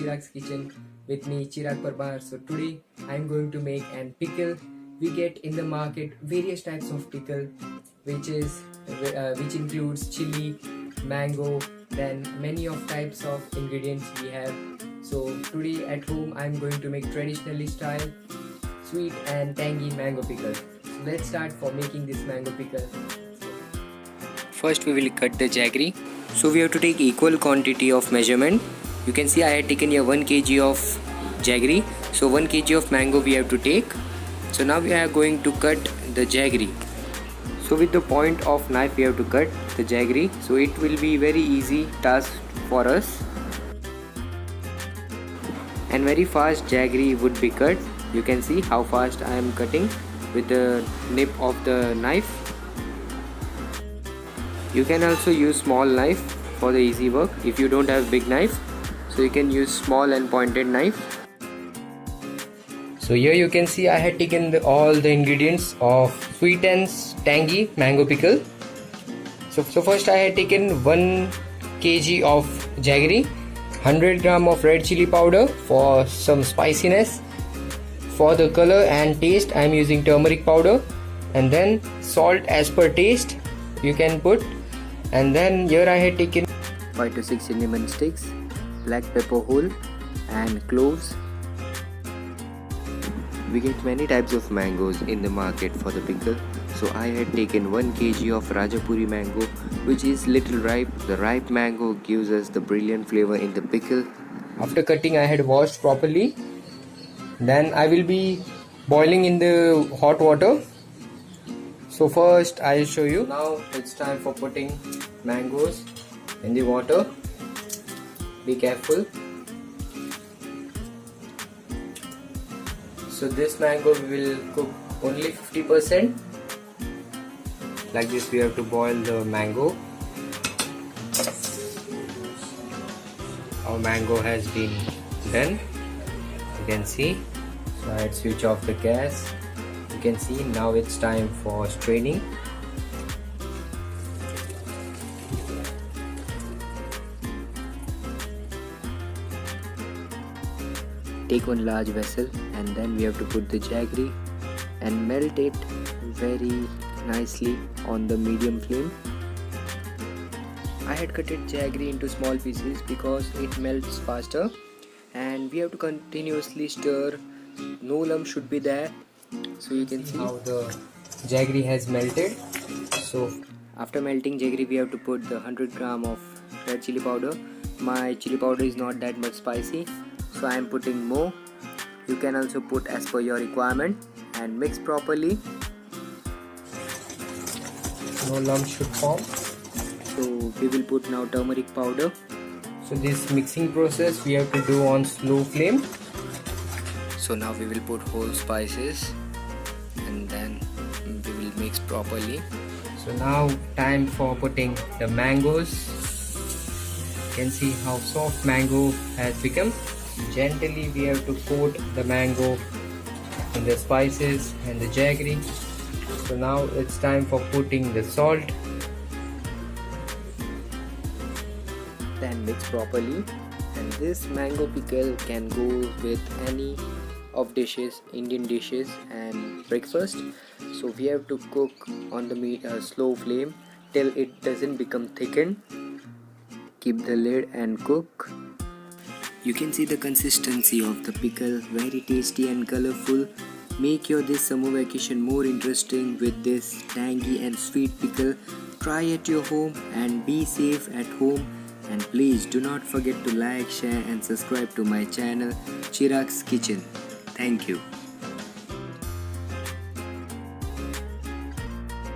Chirag's Kitchen with me Chirag Parbar. So today I'm going to make an pickle. We get in the market various types of pickle which includes chili, mango, then many of types of ingredients we have. So today at home I'm going to make traditionally style sweet and tangy mango pickle. So let's start for making this mango pickle. First we will cut the jaggery. So we have to take equal quantity of measurement. You can see I had taken here 1 kg of jaggery. So 1 kg of mango we have to take. So now we are going to cut the jaggery. So with the point of knife we have to cut the jaggery. So it will be very easy task for us. And very fast jaggery would be cut. You can see how fast I am cutting with the nip of the knife. You can also use small knife for the easy work if you don't have big knife. So you can use small and pointed knife. So here you can see I had taken all the ingredients of sweet and tangy mango pickle. So first I had taken 1 kg of jaggery, 100 gram of red chili powder for some spiciness. For the color and taste I am using turmeric powder, and then salt as per taste you can put. And then here I had taken 5 to 6 cinnamon sticks, black pepper whole and cloves. We get many types of mangoes in the market for the pickle. So I had taken 1 kg of Rajapuri mango, which is little ripe. The ripe mango gives us the brilliant flavor in the pickle. After cutting I had washed properly. Then I will be boiling in the hot water. So first I'll show you. Now it's time for putting mangoes in the water. Be careful. So this mango we will cook only 50%. Like this we have to boil the mango. Our mango has been done. You can see. So I'd switch off the gas. You can see now it's time for straining. Take one large vessel and then we have to put the jaggery and melt it very nicely on the medium flame. I had cut jaggery into small pieces because it melts faster, and we have to continuously stir. No lump should be there. So you can see how the jaggery has melted. So after melting jaggery we have to put the 100 gram of red chili powder. My chili powder is not that much spicy, so I am putting more. You can also put as per your requirement and mix properly. No lump should form. So we will put now turmeric powder. So this mixing process we have to do on slow flame. So now we will put whole spices and then we will mix properly. So now time for putting the mangoes. You can see how soft mango has become. Gently we have to coat the mango in the spices and the jaggery. So now it's time for putting the salt. Then mix properly, and this mango pickle can go with any of dishes, Indian dishes and breakfast. So we have to cook on the slow flame till it doesn't become thickened. Keep the lid and cook. You can see the consistency of the pickle, very tasty and colorful. Make your this summer vacation more interesting with this tangy and sweet pickle. Try at your home and be safe at home. And please do not forget to like, share and subscribe to my channel Chirag's Kitchen. Thank you.